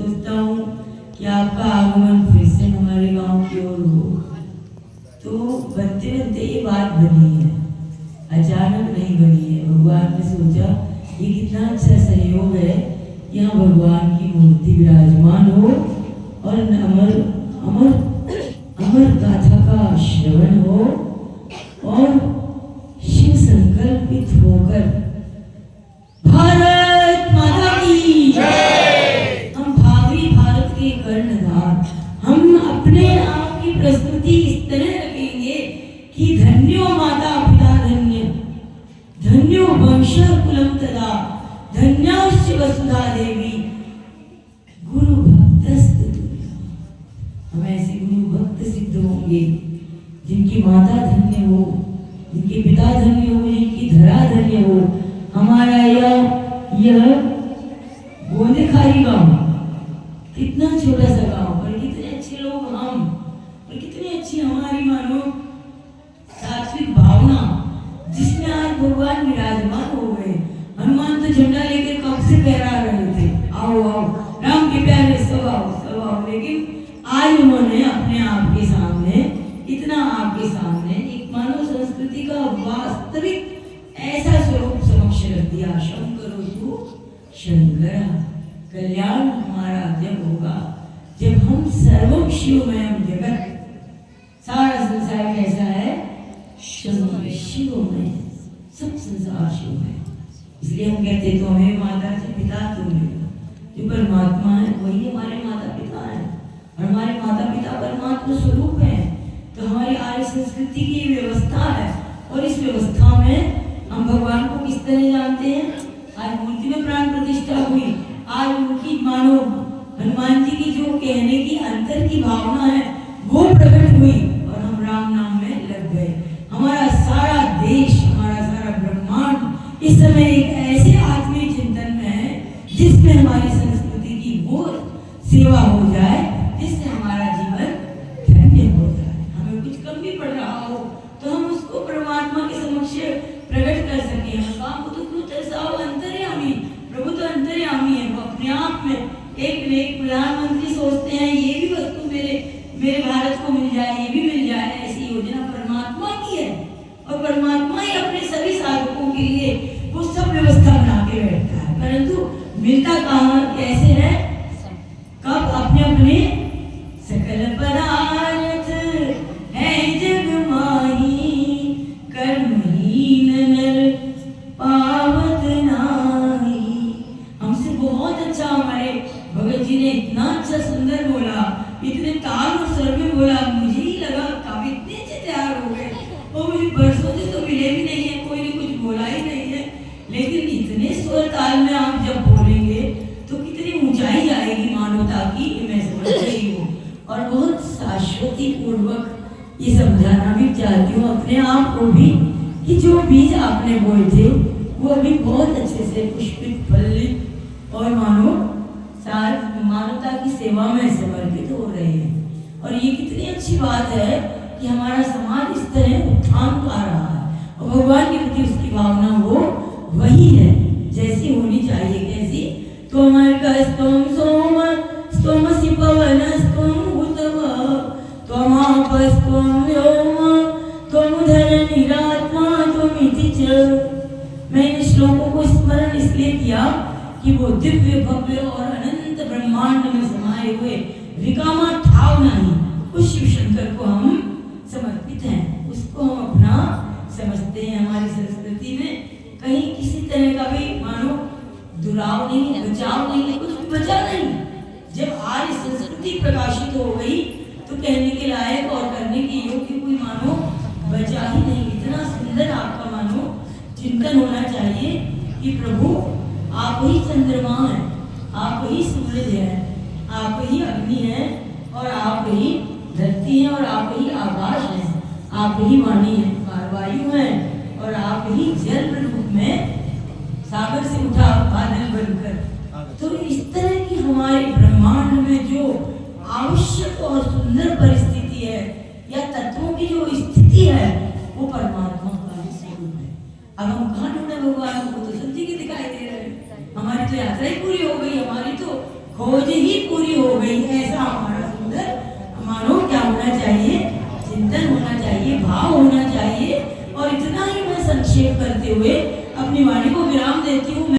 सोचता हूँ कि आपका आगमन फिर से हमारे गांव की ओर हो। तो बनते बनते ये बात बनी है, अचानक नहीं बनी है। भगवान ने सोचा ये कितना अच्छा सहयोग है, यहाँ भगवान की मूर्ति विराजमान हो और अमर अमर अमर गाथा का श्रवण हो और शिव संकल्पित होकर भारत माता की जय। हम भावी भारत के कर्णधार, हम अपने आप की प्रस्तुति इस तरह रखेंगे कि धन्यो माता पिता धन्य, धन्यो वंश कुलम तदा, धन्याश्च वसुधा देवी, गुरु भक्तस्त तुल्य। हम ऐसे गुरु भक्त सिद्ध होंगे जिनकी माता धन्य हो, जिनके पिता धन्य हो, जिनकी धरा धन्य हो। हमारा यह गोंदेखारी गांव कितना छोटा सा गांव, पर कितने अच्छे लोग हम, और कितनी अच्छी हमारी मानो सात्विक भावना, जिसमें आज भगवान विराजमान हो गए। हनुमान तो झंडा लेकर कब से फहरा रहे थे, आओ आओ राम के प्यारे सब आओ सब आओ, लेकिन आज उन्होंने अपने आप के सामने, इतना आपके सामने एक मानव संस्कृति का वास्तविक ऐसा स्वरूप समक्ष रख दिया। शंकरो तू शंकर, कल्याण हमारा जब होगा जब हम सर्वम शिवमयम जगत, सारा संसार कैसा है, शिवमय, सब संसार शिवमय। इसलिए हम कहते तो हमें माता से पिता तुम, जो परमात्मा है वही हमारे माता पिता है, और हमारे माता पिता परमात्मा स्वरूप है। तो हमारी आर्य संस्कृति की व्यवस्था है, और इस व्यवस्था में हम भगवान को किस तरह जानते हैं। आज मूर्ति में प्राण प्रतिष्ठा हुई, आज उनकी मानो हनुमान जी की जो कहने की अंतर की भावना है वो प्रकट हुई, और हम राम नाम में लग गए। हमारा सारा देश, हमारा सारा ब्रह्मांड इस समय एक ऐसे आत्मीय चिंतन में है जिसमें हमारी संस्कृति की वो सेवा हो जाए जिससे हमारा जीवन धन्य हो जाए। हमें कुछ कम भी पड़ रहा हो तो हम उसको परमात्मा के समक्ष प्रकट कर सके। काम को तो क्यों तरसाओ, अंतर्यामी, प्रभु तो अंतर्यामी है, वो अपने आप में एक प्रधानमंत्री सोचते हैं ये भी वस्तु मेरे भारत को मिल जाए, ये भी मिल जाए, ऐसी योजना परमात्मा की है, और परमात्मा ही अपने सभी साधकों के लिए वो सब व्यवस्था बना के बैठता है। परंतु मिलता कहाँ कैसे है, कब अपने अपने सकल पदार्थ है जग माही, कर्महीन नर पावत नाही। हमसे बहुत अच्छा हमारे भगत जी ने इतना अच्छा सुंदर बोला, इतने ताल और स्वर में बोला, मुझे ही लगा काफी इतने अच्छे तैयार हो गए, और मुझे बरसों से तो मिले भी नहीं है, कोई ने कुछ बोला ही नहीं है, लेकिन इतने स्वर ताल में आप जब बोलेंगे तो कितनी ऊंचाई जाएगी मानवता की, मैं समझ रही हूँ। और बहुत शाश्वती पूर्वक ये समझाना भी चाहती हूँ अपने आप को भी कि जो बीज आपने बोए थे वो अभी बहुत अच्छे से पुष्पित फलित और मानवता की सेवा में समर्पित हो रहे हैं। और ये कितनी अच्छी बात है कि हमारा समाज इस तरह उत्थान पा रहा है, और भगवान के प्रति उसकी भावना वो वही है जैसी होनी चाहिए। कैसी, तो हमारे का स्तोम सोम स्तोमसि पवन स्तोम भूतव त्वमाप स्तोम व्योम त्वम धरनीरात्मा त्वमिति च। मैं इन श्लोकों को स्मरण इसलिए किया कि वो दिव्य भव्य और अनंत ब्रह्मांड में समाये हुए विकामा ठाव नहीं, उस शिव शंकर को हम समर्पित हैं, उसको हम अपना समझते हैं। हमारी संस्कृति में कहीं किसी तरह का भी मानो दुराव नहीं है, बचाव नहीं है, कुछ भी बचा नहीं। जब आर्य संस्कृति प्रकाशित हो गई तो कहने के लायक और करने के योग्य कोई मानो बचा ही नहीं। इतना सुंदर आपका मानो चिंतन होना चाहिए कि प्रभु आप ही चंद्रमा हैं, आप ही सूरज हैं, आप ही अग्नि हैं, और आप ही धरती हैं, और आप ही आकाश हैं, आप ही वाणी है, वायु हैं, और आप ही जल रूप में सागर से उठा बादल बनकर। तो इस तरह की हमारे ब्रह्मांड में जो आवश्यक और सुंदर परिस्थिति है या तत्वों की जो स्थिति है वो परमात्मा का ही स्वरूप है। अब हम कहाँ ढूंढे भगवान को, तो सब जगह दिखाई दे रहे हैं। हमारी तो यात्रा ही पूरी हो गई, हमारी तो खोज ही पूरी हो गई। ऐसा हमारा सुंदर मानो क्या होना चाहिए, चिंतन होना चाहिए, भाव होना चाहिए। और इतना ही मैं संक्षेप करते हुए अपनी वाणी को विराम देती हूँ।